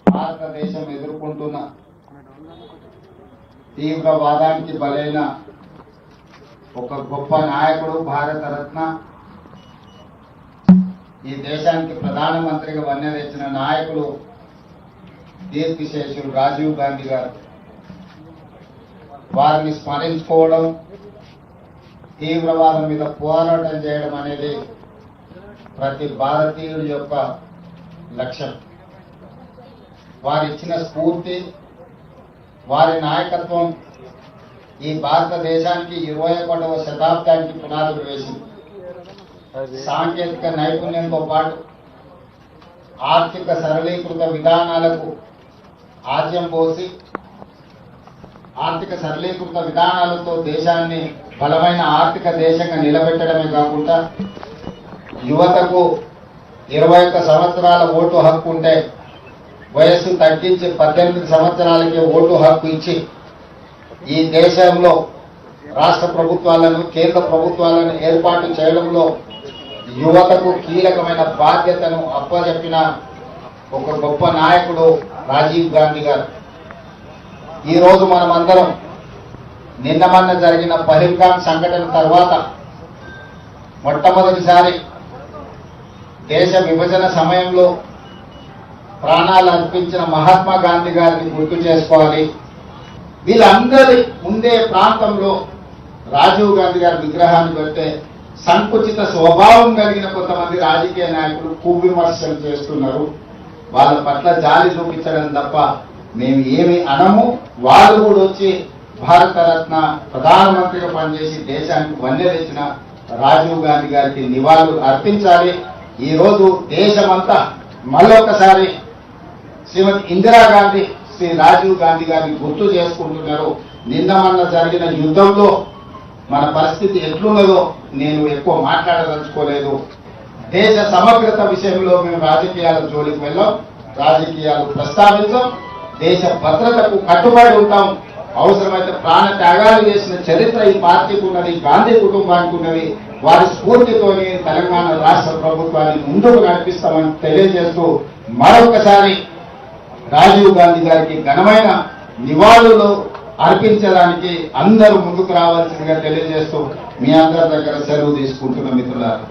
భారతదేశం ఎదుర్కొంటున్న తీవ్రవాదానికి బలైన ఒక గొప్ప నాయకుడు, భారతరత్న, ఈ దేశానికి ప్రధానమంత్రిగా వన్నె తెచ్చిన నాయకుడు కీర్తిశేషులు రాజీవ్ గాంధీ గారు. వారిని స్మరించుకోవడం, తీవ్రవాదం మీద పోరాటం చేయడం అనేది ప్రతి భారతీయుడి యొక్క లక్ష్యం. వారిచ్చిన స్ఫూర్తి, వారి నాయకత్వం ఈ భారతదేశానికి 21వ శతాబ్దానికి పునాదులు వేసింది. సాంకేతిక నైపుణ్యంతో పాటు ఆర్థిక సరళీకృత విధానాలకు ఆద్యం పోసి ఆర్థిక సరళీకృత విధానాలతో దేశాన్ని బలమైన ఆర్థిక దేశంగా నిలబెట్టడమే కాకుండా యువతకు 21 సంవత్సరాల ఓటు హక్కు ఉంటే వయస్సు తగ్గించి 18 సంవత్సరాలకి ఓటు హక్కు ఇచ్చి ఈ దేశంలో రాష్ట్ర ప్రభుత్వాలను, కేంద్ర ప్రభుత్వాలను ఏర్పాటు చేయడంలో యువతకు కీలకమైన బాధ్యతను అప్పచెప్పిన ఒక గొప్ప నాయకుడు రాజీవ్ గాంధీ గారు. ఈరోజు మనమందరం నిన్న మొన్న జరిగిన పహల్గామ్ సంఘటన తర్వాత మొట్టమొదటిసారి దేశ విభజన సమయంలో ప్రాణాలు అర్పించిన మహాత్మా గాంధీ గారిని గుర్తు చేసుకోవాలి. వీళ్ళందరి ఉండే ప్రాంతంలో రాజీవ్ గాంధీ గారి విగ్రహాన్ని పెడితే సంకుచిత స్వభావం కలిగిన కొంతమంది రాజకీయ నాయకులు కువిమర్శలు చేస్తున్నారు. వాళ్ళ పట్ల జాలి చూపించడం తప్ప మేము ఏమి అనము. వాళ్ళు కూడా వచ్చి భారతరత్న ప్రధానమంత్రిగా పనిచేసి దేశానికి వన్నె తెచ్చిన రాజీవ్ గాంధీ గారికి నివాళులు అర్పించాలి. ఈ రోజు దేశమంతా మళ్ళొకసారి శ్రీమతి ఇందిరాగాంధీ, శ్రీ రాజీవ్ గాంధీ గారిని గుర్తు చేసుకుంటున్నారు. నిన్న మొన్న జరిగిన యుద్ధంలో మన పరిస్థితి ఎట్లున్నదో నేను ఎక్కువ మాట్లాడదలుచుకోలేదు. దేశ సమగ్రత విషయంలో మేము రాజకీయాల జోలికి వెళ్ళాం, రాజకీయాలు ప్రస్తావించాం. దేశ భద్రతకు కట్టుబడి ఉంటాం. అవసరమైతే ప్రాణ త్యాగాలు చేసిన చరిత్ర ఈ పార్టీకి ఉన్నది, గాంధీ కుటుంబానికి ఉన్నది. వారి స్ఫూర్తితోనే తెలంగాణ రాష్ట్ర ప్రభుత్వాన్ని ముందుకు నడిపిస్తామని తెలియజేస్తూ మరొకసారి రాజీవ్ గాంధీ గారికి ఘనమైన నివాళులు అర్పించడానికి అందరూ ముందుకు రావాల్సిందిగా తెలియజేస్తూ మీ అందరి దగ్గర సెలవు తీసుకుంటున్న మిత్రులారా.